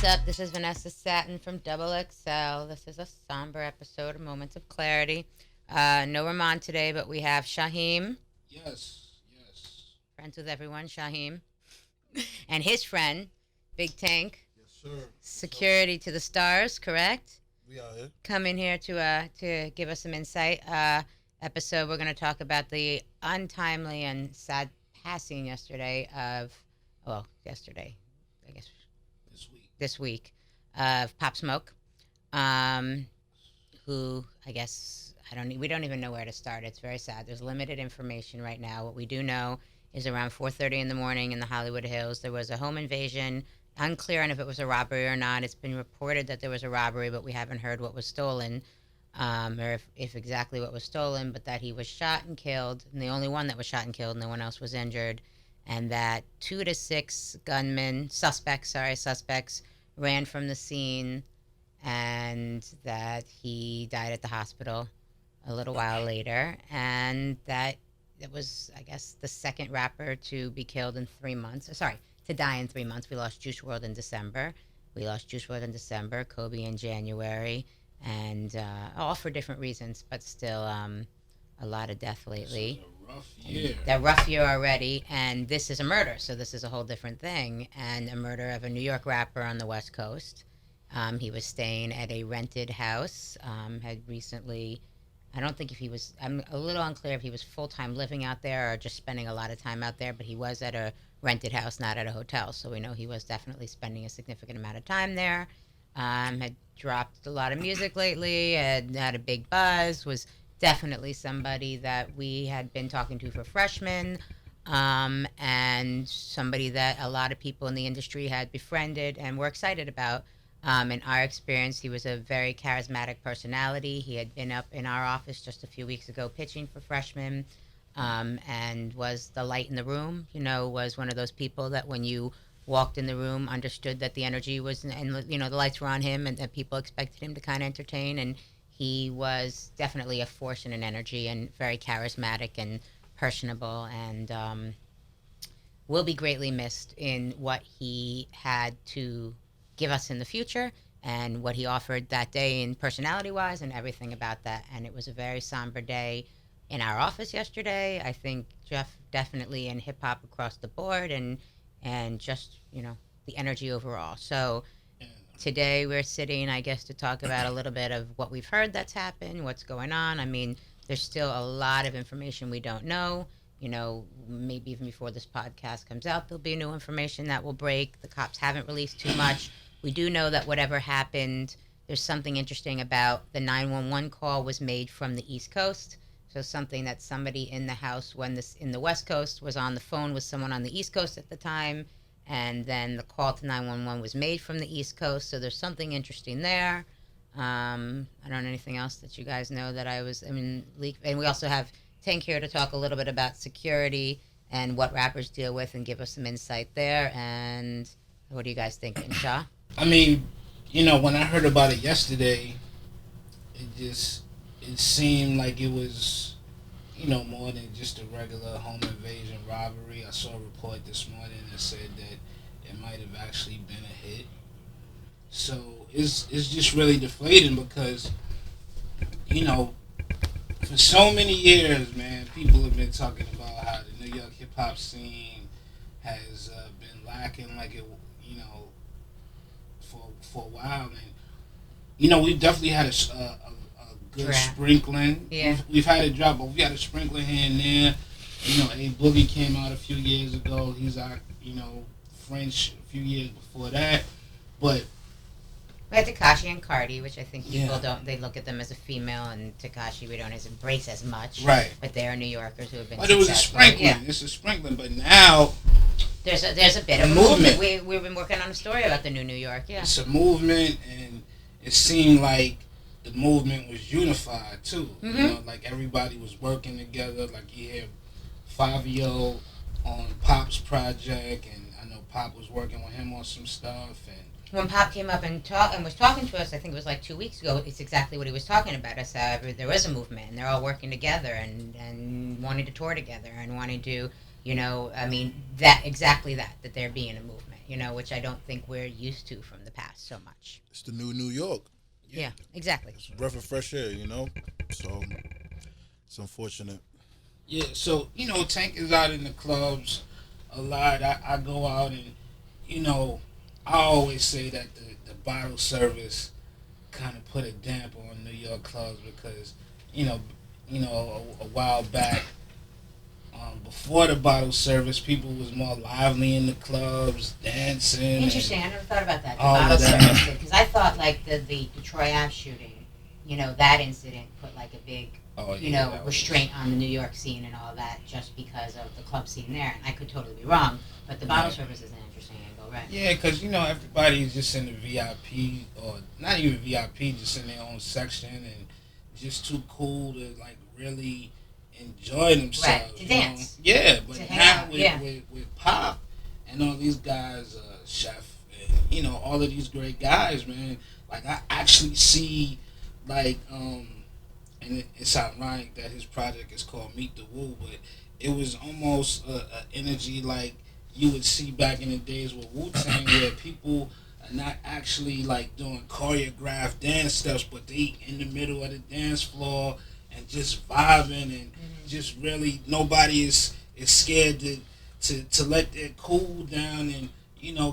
What's up? This is Vanessa Satten from XXL. This is a somber episode of Moments of Clarity. No Ramon today, but we have Shaheem, Yes, yes, friends with everyone, Shaheem, and his friend, Big Tank, yes, sir. What's up? security to the stars, correct? We out here. Come in here to give us some insight. Episode we're going to talk about the untimely and sad passing yesterday of, well, yesterday, I guess This week. this week, of Pop Smoke. Um, who I guess we don't even know where to start. It's very sad. There's limited information right now. What we do know is around 4:30 in the morning in the Hollywood Hills there was a home invasion. Unclear on if it was a robbery or not. It's been reported that there was a robbery, but we haven't heard what was stolen, or if exactly what was stolen. But that he was shot and killed, and the only one that was shot and killed, no one else was injured, and that 2 to 6 gunmen, suspects, ran from the scene and that he died at the hospital a little while later, and that it was, I guess, the second rapper to be killed in 3 months. Sorry, to die in 3 months. We lost Juice World in December. Kobe in January, and all for different reasons, but still a lot of death This is lately. a rough year. That rough year already, and this is a murder, so this is a whole different thing, and a murder of a New York rapper on the West Coast. He was staying at a rented house. Had recently, I don't think if he was, I'm a little unclear if he was full time living out there or just spending a lot of time out there, but he was at a rented house, not at a hotel. So we know he was definitely spending a significant amount of time there. Had dropped a lot of music lately, had a big buzz, was definitely somebody that we had been talking to for freshmen, and somebody that a lot of people in the industry had befriended and were excited about. In our experience, he was a very charismatic personality. He had been up in our office just a few weeks ago pitching for freshmen, and was the light in the room. Was one of those people that when you walked in the room, understood that the energy was, and the lights were on him, and that people expected him to kind of entertain. And he was definitely a force and an energy, and very charismatic and personable, and will be greatly missed in what he had to give us in the future and what he offered that day in personality wise and everything about that. And it was a very somber day in our office yesterday. I think Jeff definitely in hip hop across the board, and just the energy overall. So Yeah. today we're sitting, I guess, to talk about a little bit of what we've heard that's happened, what's going on. I mean, there's still a lot of information we don't know. Maybe even before this podcast comes out, there'll be new information that will break. The cops haven't released too much. We do know that whatever happened, there's something interesting about the 911 call was made from the East Coast. So something that somebody in the house when this in the West Coast was on the phone with someone on the East Coast at the time, and then the call to 911 was made from the East Coast. So there's something interesting there. I don't know anything else that you guys know that leak. And we also have Tank here to talk a little bit about security and what rappers deal with and give us some insight there. And what do you guys think, Shaw? I mean, when I heard about it yesterday, it seemed like it was, more than just a regular home invasion robbery. I saw a report this morning that said that it might have actually been a hit. So it's just really deflating because, you know, for so many years, man, people have been talking about how the New York hip hop scene has been lacking, like it, you know, for a while, and we've definitely had a good Draft. sprinkling. Yeah. We've had a drop, but we had a sprinkling here and there. A Boogie came out a few years ago. He's out, French a few years before that, but We had Takashi and Cardi, which I think people yeah, don't. They look at them as a female, and Takashi we don't as embrace as much. right. But they are New Yorkers who have been But it was a successful. sprinkling. Yeah, It's a sprinkling, but now there's a bit a of a movement. movement. We've been working on a story about the New York. Yeah. It's a movement, and it seemed like the movement was unified too. Mm-hmm. Like everybody was working together. Like you hear Fabio on Pop's project, and I know Pop was working with him on some stuff. And When Pop came up and was talking to us, I think it was like 2 weeks ago. It's exactly what he was talking about. Us, there is a movement, and they're all working together and wanting to tour together and wanting to, that exactly that there being a movement. which I don't think we're used to from the past so much. It's the new New York. Yeah, Yeah, exactly. It's a breath of fresh air, So it's unfortunate. yeah. So Tank is out in the clubs a lot. I go out and you know I always say that the bottle service kind of put a damper on New York clubs because you know a while back, before the bottle service, people was more lively in the clubs, dancing. Interesting. I never thought about that. The All bottle of that. service did, because I thought like the Detroit Ave shooting, that incident put like a big, Oh yeah, that was- restraint on the New York scene and all that, just because of the club scene there. And I could totally be wrong, but the bottle Yeah. service is an interesting angle, right? Yeah, because everybody's just in the VIP or not even VIP, just in their own section and just too cool to like really enjoy themselves. Right, to dance. Yeah, but To hang now out, with, yeah. with Pop and all these guys, Chef, and all of these great guys, man. Like I actually see, like, and it's ironic that his project is called Meet the Woo, but it was almost a energy like you would see back in the days with Wu Tang, where people are not actually like doing choreographed dance steps, but they in the middle of the dance floor and just vibing and just really nobody is scared to let their cool down and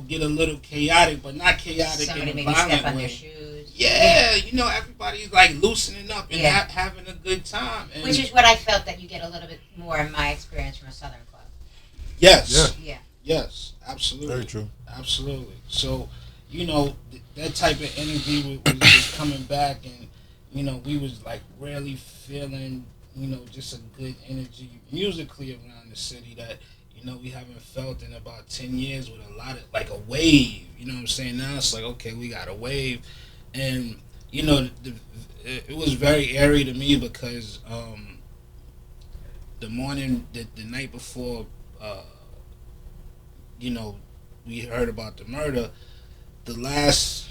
get a little chaotic, but not chaotic Somebody in a maybe step violent on way. their shoes. Yeah, everybody's like loosening up and Yeah. having a good time. And Which is what I felt that you get a little bit more in my experience from a Southern club. yes, Yeah. yes, absolutely, Very true. absolutely. So, that type of energy was coming back, and we was like really feeling, just a good energy musically around the city that we haven't felt in about 10 years with a lot of like a wave. You know what I'm saying? Now it's like okay, we got a wave, and it was very airy to me because the night before, uh, you know, we heard about the murder. The last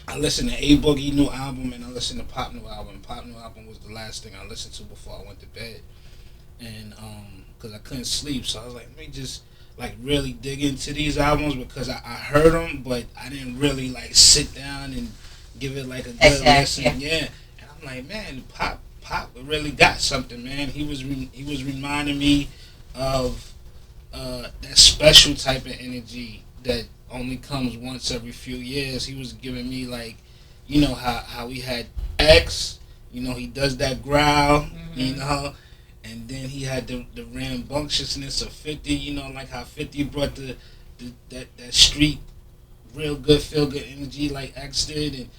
I listened to A Boogie new album and I listened to Pop new album. Pop new album was the last thing I listened to before I went to bed, and because I couldn't sleep, so I was like, let me just like really dig into these albums because I heard them, but I didn't really like sit down and give it like a good listen. Yeah, and I'm like, man, Pop really got something, man. He was reminding me of that special type of energy that only comes once every few years. He was giving me like, how he had X, he does that growl, and then he had the rambunctiousness of 50, like how 50 brought that street real good feel good energy like X did, and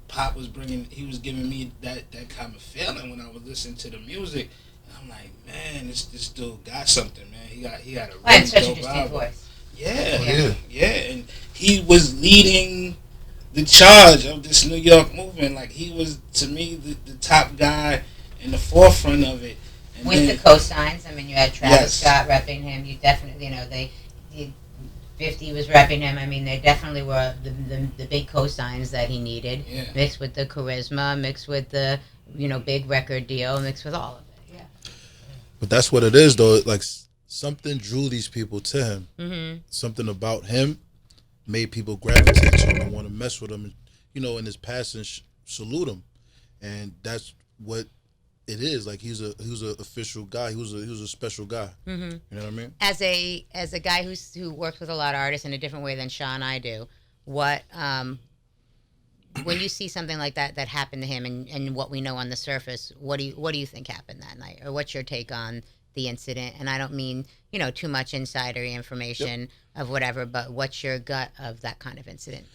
Pop he was giving me that kind of feeling when I was listening to the music. I'm like, man, this dude got something, man. He got a really Such a dope distinct album. voice. Yeah, and he was leading the charge of this New York movement. Like he was to me the top guy in the forefront of it. And With then, the cosigns, I mean, you had Travis Yes. Scott repping him. You definitely, 50 was repping him. I mean, they definitely were the big cosigns that he needed, yeah, mixed with the charisma, mixed with the, big record deal, mixed with all of it. Yeah. But that's what it is, though. Like something drew these people to him. Mm-hmm. Something about him made people gravitate to him and want to mess with him. And, in his passing, salute him. And that's what it is. Like he was a official guy. He was a special guy. Mm-hmm. You know what I mean? As a guy who works with a lot of artists in a different way than Sean and I do, what when you see something like that happened to him and what we know on the surface, what do you think happened that night, or what's your take on the incident? And I don't mean too much insidery information of whatever, but what's your gut of that kind of incident?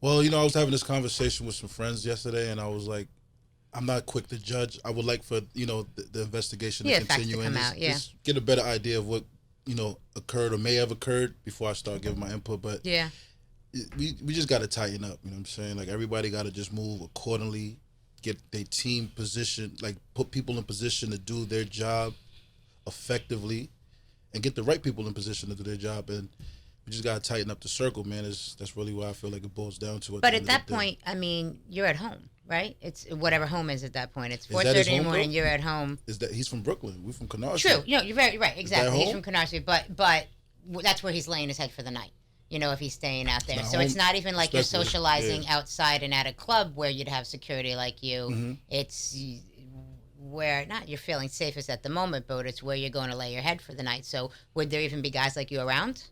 Well, I was having this conversation with some friends yesterday, and I was like, I'm not quick to judge. I would like for the investigation to Facts continue to and come out, just get a better idea of what occurred or may have occurred before I start giving my input. But Yeah. we just got to tighten up. You know what I'm saying? Like everybody got to just move accordingly, get their team positioned, like put people in position to do their job effectively, and get the right people in position to do their job. And we just got to tighten up the circle, man. That's really what I feel like it boils down to. But at that point, I mean, you're at home, right? It's whatever home is at that point. It's Is that his 4:30 in the home, morning. though? You're at home. Is that he's from Brooklyn? We're from Canarsie. True. You're right. Exactly. He's home? from Canarsie, but that's where he's laying his head for the night. If he's staying out there. not So it's home, not even like you're respectfully. socializing Yeah. outside and at a club where you'd have security like you. Hmm. It's where not you're feeling safest at the moment, but it's where you're going to lay your head for the night. So would there even be guys like you around?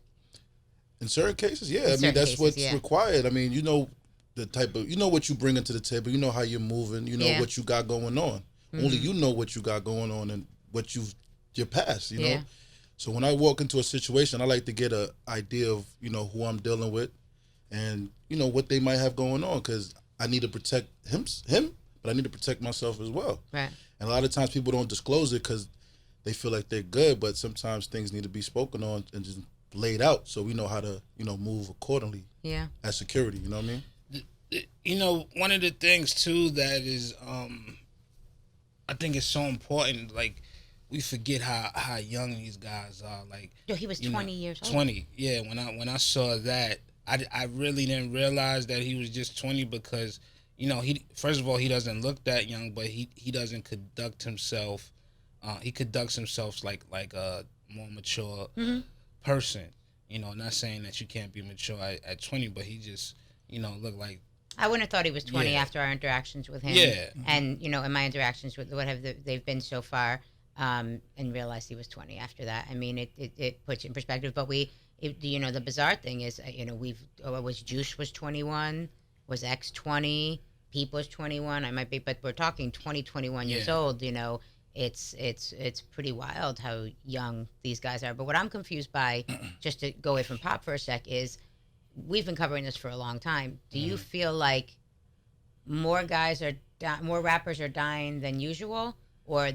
In certain cases, yeah. In I mean, certain that's cases, what's yeah. required. I mean, the type of, what you bring into the table. You know how you're moving. You know Yeah. what you got going on. Only Mhm. you know what you got going on and what your past. Yeah. So when I walk into a situation, I like to get a idea of who I'm dealing with, and what they might have going on, because I need to protect him, but I need to protect myself as well. Right. And a lot of times people don't disclose it because they feel like they're good, but sometimes things need to be spoken on and just laid out so we know how to move accordingly Yeah. as security. You know what I mean? One of the things too that is, I think it's so important. Like, we forget how young these guys are. Like, Yo, he was 20 years old. 20. Yeah. When I saw that, I really didn't realize that he was just 20, because he, first of all, he doesn't look that young, but he doesn't conduct himself. He conducts himself like a more mature Mhm. person. Not saying that you can't be mature at 20, but he just look like, I wouldn't have thought he was 20 Yeah. after our interactions with him. Yeah. And, in my interactions with what have they've been so far, and realized he was 20 after that. I mean, it puts it in perspective. But the bizarre thing is, was Juice was 21, was X 20, Peep was 21. I might be, but we're talking 20, 21 years Yeah. old. It's pretty wild how young these guys are. But what I'm confused by, just to go away from pop for a sec, is we've been covering this for a long time. Do you feel like more more rappers are dying than usual, or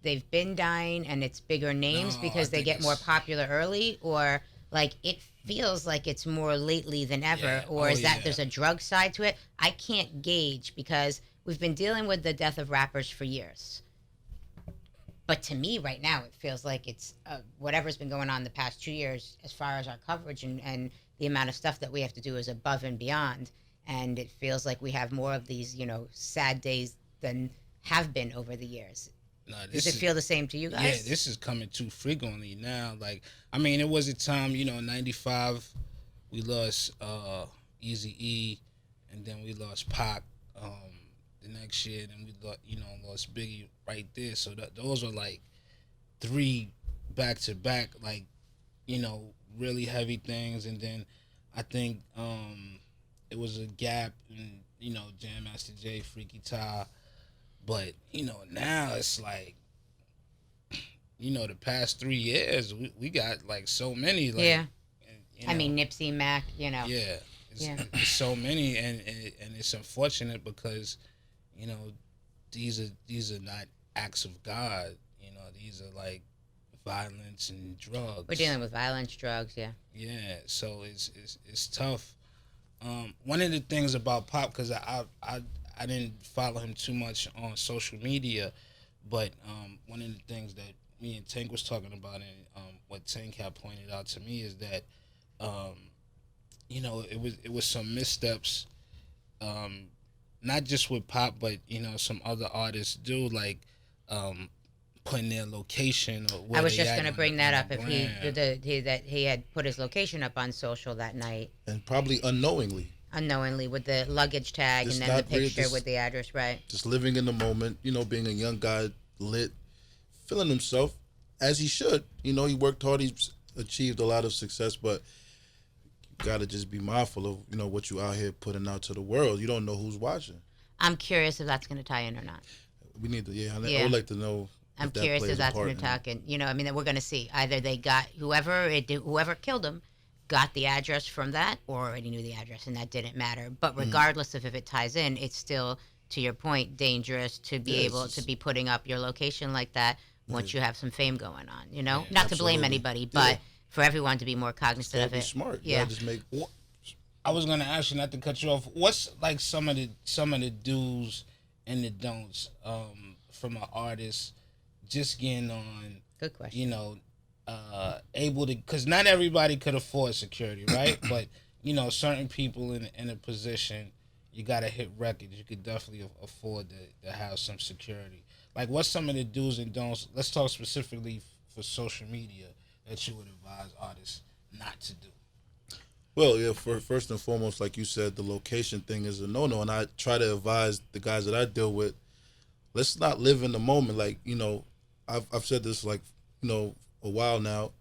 they've been dying and it's bigger names No, because I they think get more it's popular early, or like it feels like it's more lately than ever, Yeah. or Oh, is that yeah. there's a drug side to it? I can't gauge because we've been dealing with the death of rappers for years. But to me, right now, it feels like it's whatever's been going on the past 2 years, as far as our coverage and the amount of stuff that we have to do is above and beyond. And it feels like we have more of these, sad days than have been over the years. No, Does this it is feel the same to you yeah, guys? this is coming too frequently now. Like, I mean, it was a time, in '95, we lost Easy E, and then we lost Pac. The next year, then we lost Biggie right there. So those were like three back to back, like, really heavy things. And then I think it was a gap in Jam Master Jay, Freaky Tah. But now it's like, the past 3 years, we got like so many, like, Yeah. and, I mean, Nipsey, Mac, yeah, Yeah. it's so many, and it's unfortunate because these are not acts of God. These are like violence and drugs. We're dealing with violence, drugs, yeah. Yeah, so it's tough. One of the things about Pop, because I didn't follow him too much on social media, but one of the things that me and Tank was talking about, and what Tank had pointed out to me, is that it was some missteps, not just with Pop, but some other artists do, like putting their location or where I was they just at going to on bring the- that on up. the If brand. that he had put his location up on social that night And probably unknowingly, unknowingly with the luggage tag Just and then the not really picture just- with the address, right? just living in the moment. Being a young guy, lit, feeling himself as he should. He worked hard. He's achieved a lot of success, but you gotta just be mindful of what you out here putting out to the world. You don't know who's watching. I'm curious if that's going to tie in or not. We need to. Yeah, I Yeah. would like to know. I'm if that curious plays if a that's part going to in it. talk in. I mean, we're going to see. Either they got whoever killed him got the address from that, or already knew the address, and that didn't matter. But regardless of if it ties in, it's still, to your point, dangerous to be Yeah, it's able to just- be putting up your location like that once Yeah. you have some fame going on. Yeah, Not to blame absolutely. anybody, but Yeah. for everyone to be more cognizant Gotta of be it. smart. Yeah. Just make. I was gonna ask you, not to cut you off. What's like some of the do's and the don'ts from an artist just getting on, Good question. able to, because not everybody could afford security, right? But certain people in a position, you gotta hit records. You could definitely afford to have some security. Like, what's some of the do's and don'ts? Let's talk specifically for social media that you would advise artists not to do. Well, yeah. For first and foremost, like you said, the location thing is a no-no, and I try to advise the guys that I deal with. Let's not live in the moment. Like I've said this like a while now.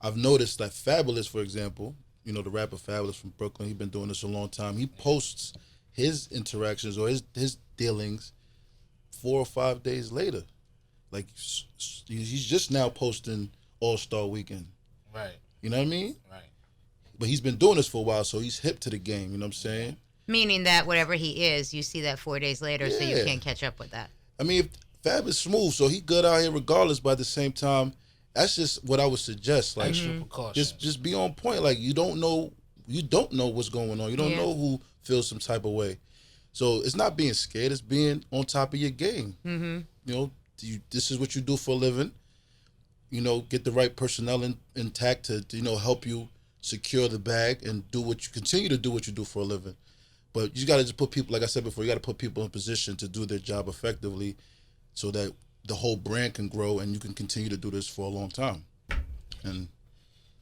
I've noticed that Fabulous, for example, the rapper Fabulous from Brooklyn, he's been doing this a long time. He posts his interactions or his dealings 4 or 5 days later. Like he's just now posting All Star Weekend. Right, You know what I mean? right. But he's been doing this for a while, so he's hip to the game. You know what I'm Yeah. saying? Meaning that whatever he is, you see that 4 days later, so you Yeah. can't catch up with that. I mean, if Fab is smooth, so he good out here regardless. But at the same time, that's just what I would suggest. Like, Extra Mm-hmm. precautions. just be on point. Like you don't know what's going on. You don't Yeah. know who feels some type of way. So it's not being scared. It's being on top of your game. Mm-hmm. This is what you do for a living. Get the right personnel intact to help you secure the bag and do what you continue to do what you do for a living. But you got to just put people, like I said before, you got to put people in position to do their job effectively, so that the whole brand can grow and you can continue to do this for a long time. And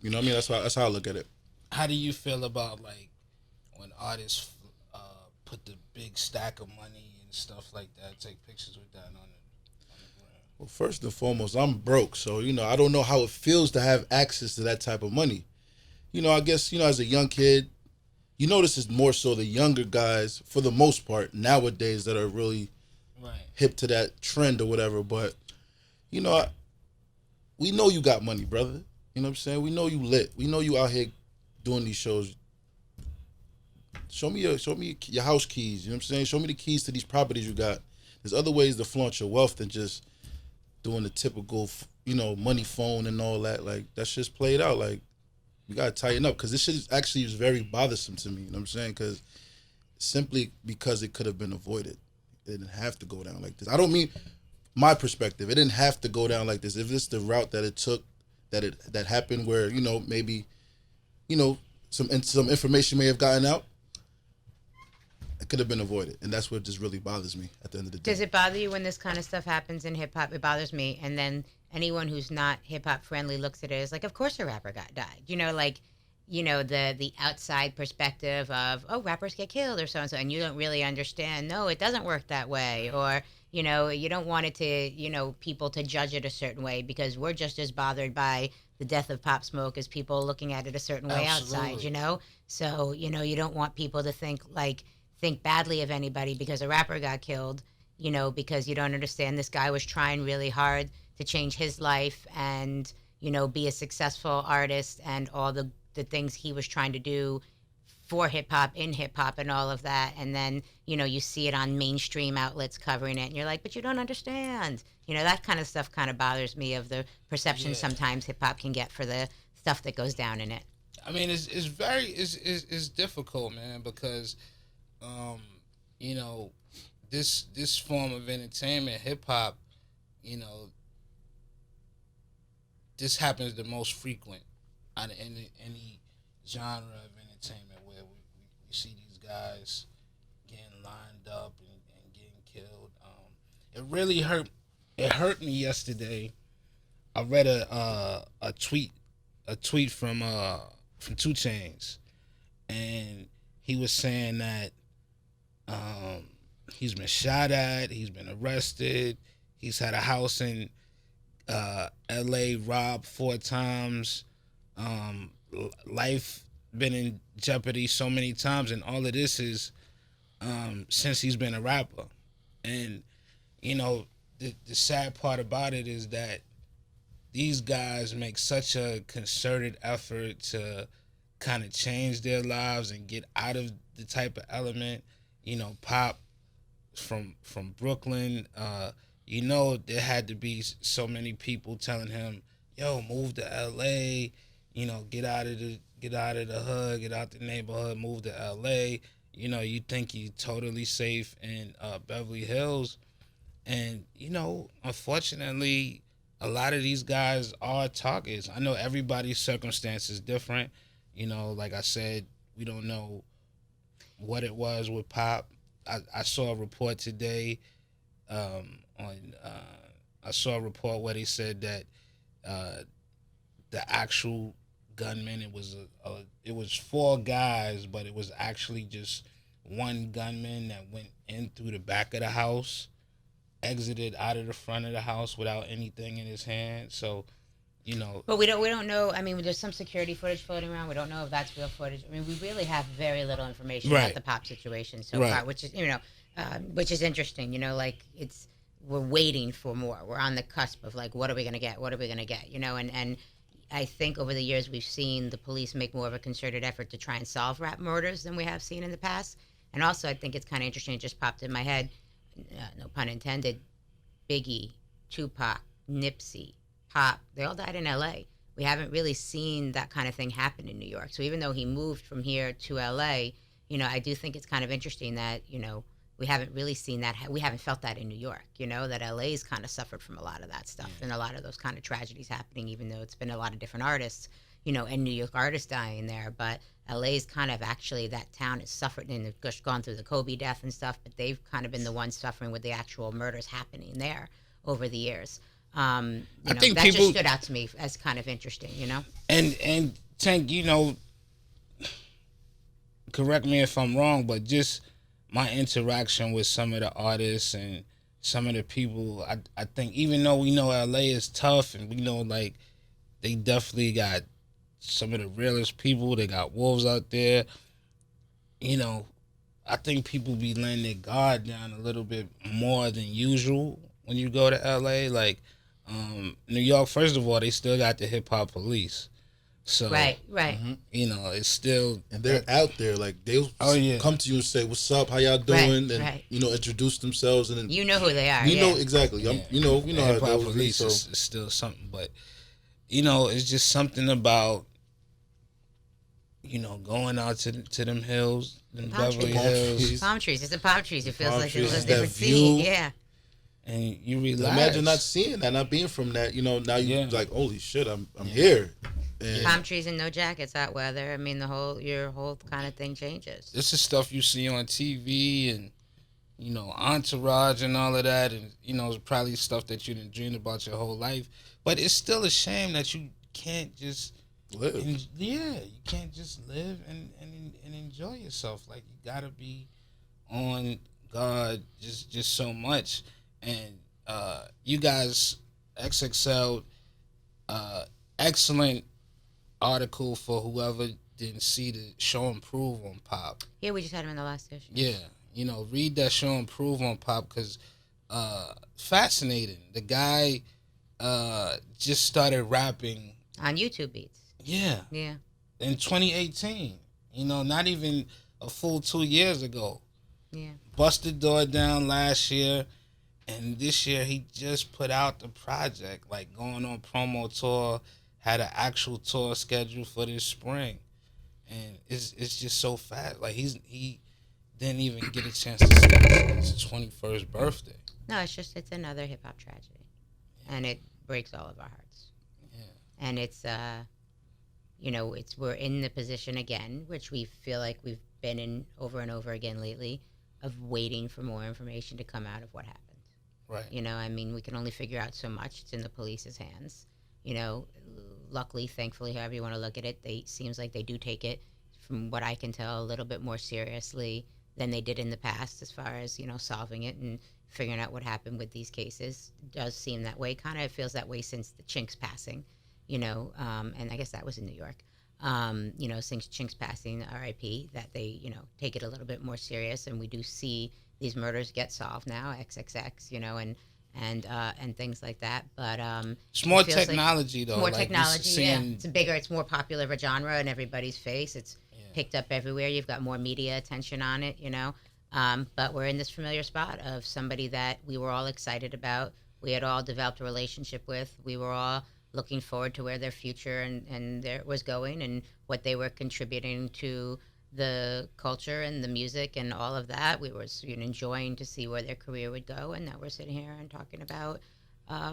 what I mean, that's how I look at it. How do you feel about like when artists put the big stack of money and stuff like that, take pictures with that on the ground? Well, first and foremost, I'm broke, so I don't know how it feels to have access to that type of money. I guess as a young kid, this is more so the younger guys for the most part nowadays that are really Right. hip to that trend or whatever. But we know you got money, brother. You know what I'm saying? We know you lit. We know you out here doing these shows. Show me your house keys. You know what I'm saying? Show me the keys to these properties you got. There's other ways to flaunt your wealth than just doing the typical, money phone and all that. Like, that's just played out. Like, we gotta tighten up because this shit is very bothersome to me. You know what I'm saying? Simply because it could have been avoided. It didn't have to go down like this. I don't mean my perspective. It didn't have to go down like this. If it's the route that it took, that happened where maybe some information may have gotten out, it could have been avoided, and that's what just really bothers me at the end of the day. Does it bother you when this kind of stuff happens in hip hop? It bothers me. And then anyone who's not hip hop friendly looks at it as like, of course a rapper died. The outside perspective of, oh, rappers get killed or so and so, and you don't really understand. No, it doesn't work that way. Or you don't want it to, people to judge it a certain way because we're just as bothered by the death of Pop Smoke as people looking at it a certain way outside. Absolutely. So you don't want people to think badly of anybody because a rapper got killed, because you don't understand this guy was trying really hard to change his life and, be a successful artist and all the things he was trying to do for hip hop, in hip hop and all of that. And then, you see it on mainstream outlets covering it and you're like, but you don't understand. That kind of stuff kind of bothers me of the perception Yeah. sometimes hip hop can get for the stuff that goes down in it. I mean, it's difficult, man, because um, you know, this form of entertainment, hip hop, you know, this happens the most frequent out of any genre of entertainment where we see these guys getting lined up and getting killed. It really hurt. It hurt me yesterday. I read a tweet from Two Chains, and he was saying that he's been shot at, he's been arrested, he's had a house in L.A. robbed 4 times, life been in jeopardy so many times, and all of this is since he's been a rapper. And the sad part about it is that these guys make such a concerted effort to kind of change their lives and get out of the type of element. Pop from Brooklyn. There had to be so many people telling him, "Yo, move to L.A. Get out of the hood, get out the neighborhood, move to L.A. You think you're totally safe in Beverly Hills." And unfortunately, a lot of these guys are targets. I know everybody's circumstance is different. Like I said, we don't know what it was with Pop. I saw a report today on. I saw a report where they said that the actual gunmen. It was four guys, but it was actually just one gunman that went in through the back of the house, exited out of the front of the house without anything in his hand. So, you know, But we don't know. I mean, there's some security footage floating around. We don't know if that's real footage. I mean, we really have very little information about right, the pop situation so right. far, which is which is interesting. Like we're waiting for more. We're on the cusp of like, what are we gonna get? What are we gonna get? And I think over the years we've seen the police make more of a concerted effort to try and solve rap murders than we have seen in the past. And also, I think it's kind of interesting. It just popped in my head, no pun intended. Biggie, Tupac, Nipsey, Pop, they all died in LA. We haven't really seen that kind of thing happen in New York. So even though he moved from here to LA, I do think it's kind of interesting that, we haven't really seen that. We haven't felt that in New York, that LA's kind of suffered from a lot of that stuff and a lot of those kind of tragedies happening, even though it's been a lot of different artists, and New York artists dying there. But LA's kind of actually, that town has suffered and they've just gone through the Kobe death and stuff, but they've kind of been the ones suffering with the actual murders happening there over the years. I think That people just stood out to me as kind of interesting. and Tank, correct me if I'm wrong, but just my interaction with some of the artists and some of the people, I think even though we know LA is tough and we know like they definitely got some of the realest people, they got wolves out there, you know, I think people be letting their guard down a little bit more than usual when you go to LA. Like New York, first of all, they still got the hip hop police. So Right, right, it's still And they're out there, like they'll oh yeah, come to you and say, "What's up? How y'all right, doing?" And right. introduce themselves, and then You know who they are. we Yeah. know exactly. yeah. We The know how hip it hop goes. police So is still something, but it's just something about going out to them hills, them Palm Beverly trees. palm Hills, trees, Palm trees. It's the palm trees. It feels palm like it's a trees, that different scene. view. Yeah. and you relax. Imagine not seeing that, not being from that. Now you Yeah, like, holy shit, I'm yeah, here. And yeah. Palm trees and no jackets, hot weather. I mean, your whole kind of thing changes. This is stuff you see on TV and Entourage and all of that, and it's probably stuff that you didn't dream about your whole life. But it's still a shame that you can't just live. you can't just live and enjoy yourself. Like you gotta be on God just so much. And you guys, XXL, excellent article for whoever didn't see the show and prove on Pop. Yeah, we just had him in the last issue. Yeah, read that show and prove on Pop because fascinating. The guy just started rapping. On YouTube Beats. Yeah, Yeah. in 2018. Not even a full 2 years ago. Yeah. Busted door down last year, and this year he just put out the project, like going on promo tour, had an actual tour scheduled for this spring, and it's just so fast. Like he didn't even get a chance to see his 21st birthday. No, it's another hip hop tragedy, and it breaks all of our hearts. Yeah, And we're in the position again, which we feel like we've been in over and over again lately, of waiting for more information to come out of what happened. right. I mean, we can only figure out so much. It's in the police's hands. You know, Luckily, thankfully, however you want to look at it, they seems like they do take it, from what I can tell, a little bit more seriously than they did in the past, as far as solving it and figuring out what happened with these cases. It does seem that way. Kind of feels that way since the Chink's passing. And I guess that was in New York. Since Chink's passing, R.I.P., that they take it a little bit more serious, and we do see these murders get solved now, XXX, and things like that. But It's more it feels like technology though. more Like technology. Yeah, seeing, it's bigger. It's more popular of a genre in everybody's face. It's yeah, picked up everywhere. You've got more media attention on it. But we're in this familiar spot of somebody that we were all excited about. We had all developed a relationship with. We were all looking forward to where their future and their was going, and what they were contributing to the culture and the music and all of that. We were enjoying to see where their career would go, and now we're sitting here and talking about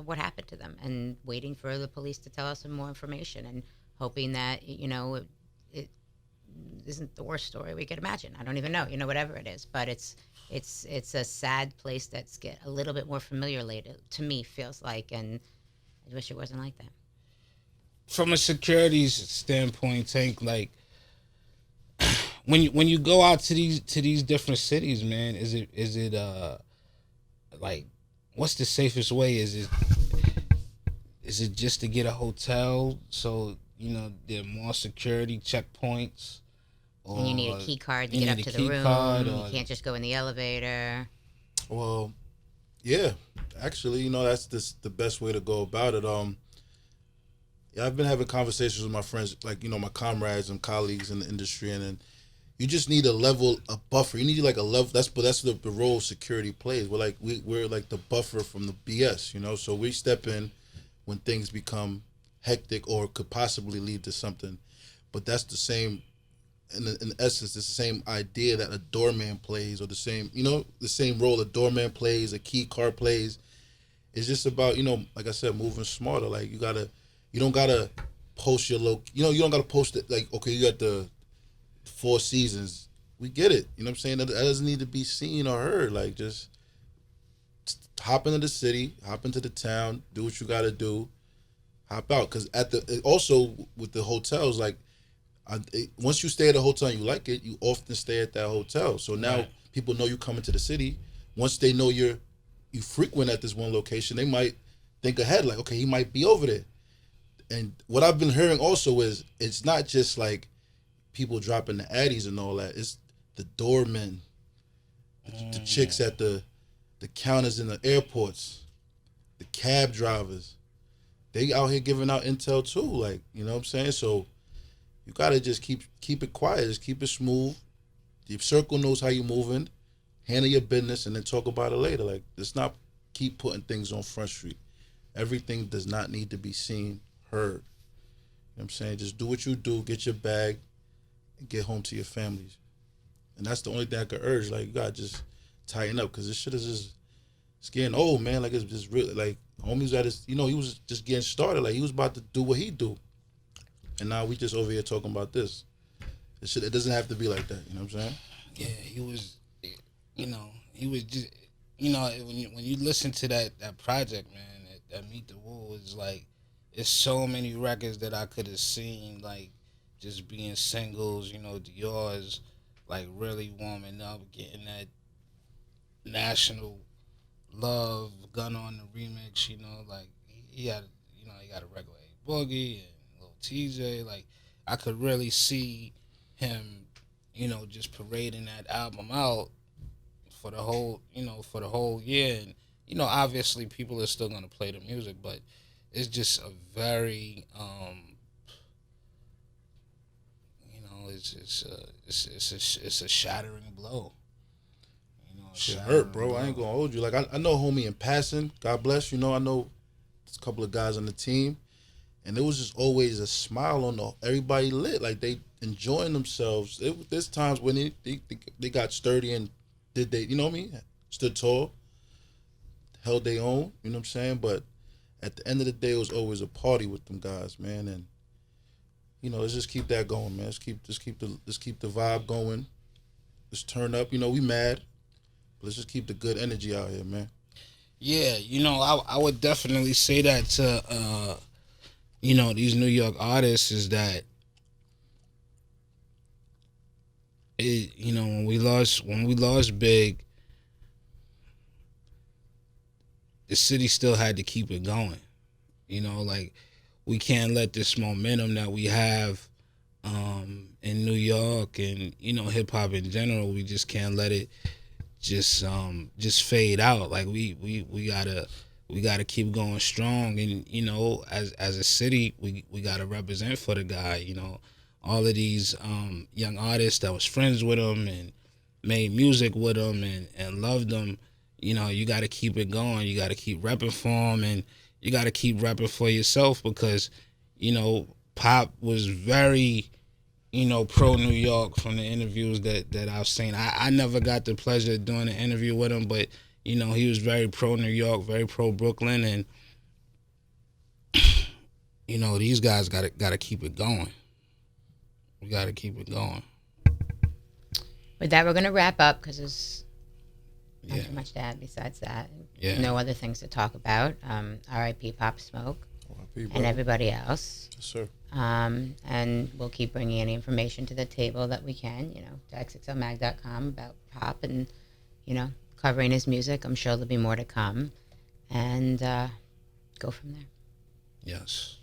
what happened to them, and waiting for the police to tell us some more information, and hoping that it isn't the worst story we could imagine. I don't even know, whatever it is, but it's a sad place that's get a little bit more familiar later to me, feels like, and I wish it wasn't like that. from a security standpoint, Tank, like when you go out to these different cities, man, is it like what's the safest way? Is it just to get a hotel so there are more security checkpoints, And you need a or key card to you get need up a to the key card, room. You or can't just go in the elevator. Well, yeah, actually, that's the best way to go about it. Yeah, I've been having conversations with my friends, like my comrades and colleagues in the industry, and then you just need a buffer. You need like a level. That's the role security plays. We're like the buffer from the BS, So we step in when things become hectic or could possibly lead to something. But that's the same. In essence, it's the same idea that a doorman plays, or the same role a doorman plays, a key card plays. It's just about like I said, moving smarter. Like you don't gotta post your you don't gotta post it like, okay, you got the Four Seasons. We get it. You know what I'm saying? That doesn't need to be seen or heard. Like, just hop into the city, hop into the town, do what you got to do, hop out. Because also with the hotels, like, once you stay at a hotel and you like it, you often stay at that hotel. So now right. people know you coming to the city. Once they know you frequent at this one location, they might think ahead, like, okay, he might be over there. And what I've been hearing also is it's not just like people dropping the addies and all that. It's the doormen, the chicks at the counters in the airports, the cab drivers. They out here giving out intel too. Like, you know what I'm saying? So you gotta just keep it quiet, just keep it smooth. Your circle knows how you're moving. Handle your business and then talk about it later. Like, let's not keep putting things on Front Street. Everything does not need to be seen, heard. You know what I'm saying? Just do what you do, get your bag, and get home to your families. And that's the only thing I could urge. Like, you gotta just tighten up, because this shit is just, it's getting old, man. Like, it's just really, like, homies at his, he was just getting started. Like, he was about to do what he do. And now we just over here talking about this. It doesn't have to be like that. You know what I'm saying? Yeah, he was just, when you listen to that project, man, that Meet the Woo, is like, it's so many records that I could have seen, like, just being singles, Dior's, like, really warming up, getting that national love, Gun on the remix, like, he had, he got a regular Boogie and Lil TJ, like, I could really see him, just parading that album out for the whole year. And obviously people are still gonna play the music, but it's just a very it's a shattering blow. A Shit hurt, shattering bro. I blow. ain't gonna hold you. Like, I know homie in passing. God bless. I know a couple of guys on the team, and there was just always a smile on everybody lit. Like, they enjoying themselves. There's times when they got sturdy and did they, you know what I mean? Stood tall, held their own. You know what I'm saying? But at the end of the day, it was always a party with them guys, man. And let's just keep that going, man. Let's keep the vibe going. Let's turn up. We mad. Let's just keep the good energy out here, man. Yeah, I would definitely say that to these New York artists, is that when we lost Big, the city still had to keep it going. Like, we can't let this momentum that we have in New York and hip hop in general, we just can't let it just fade out. Like, we gotta keep going strong, and as a city, we gotta represent for the guy. All of these young artists that was friends with him and made music with him and loved him. You gotta keep it going. You gotta keep repping for him, and you gotta keep repping for yourself, because Pop was very pro New York from the interviews that I've seen. I never got the pleasure of doing an interview with him, but he was very pro New York, very pro Brooklyn, and these guys gotta keep it going. We gotta keep it going. With that, we're going to wrap up because there's not Yeah, too much to add besides that. yeah. No other things to talk about. R.I.P. Pop Smoke. RIP, and brother. everybody else. Yes, sir. And we'll keep bringing any information to the table that we can, to xxlmag.com about Pop and, covering his music. I'm sure there'll be more to come. And go from there. Yes.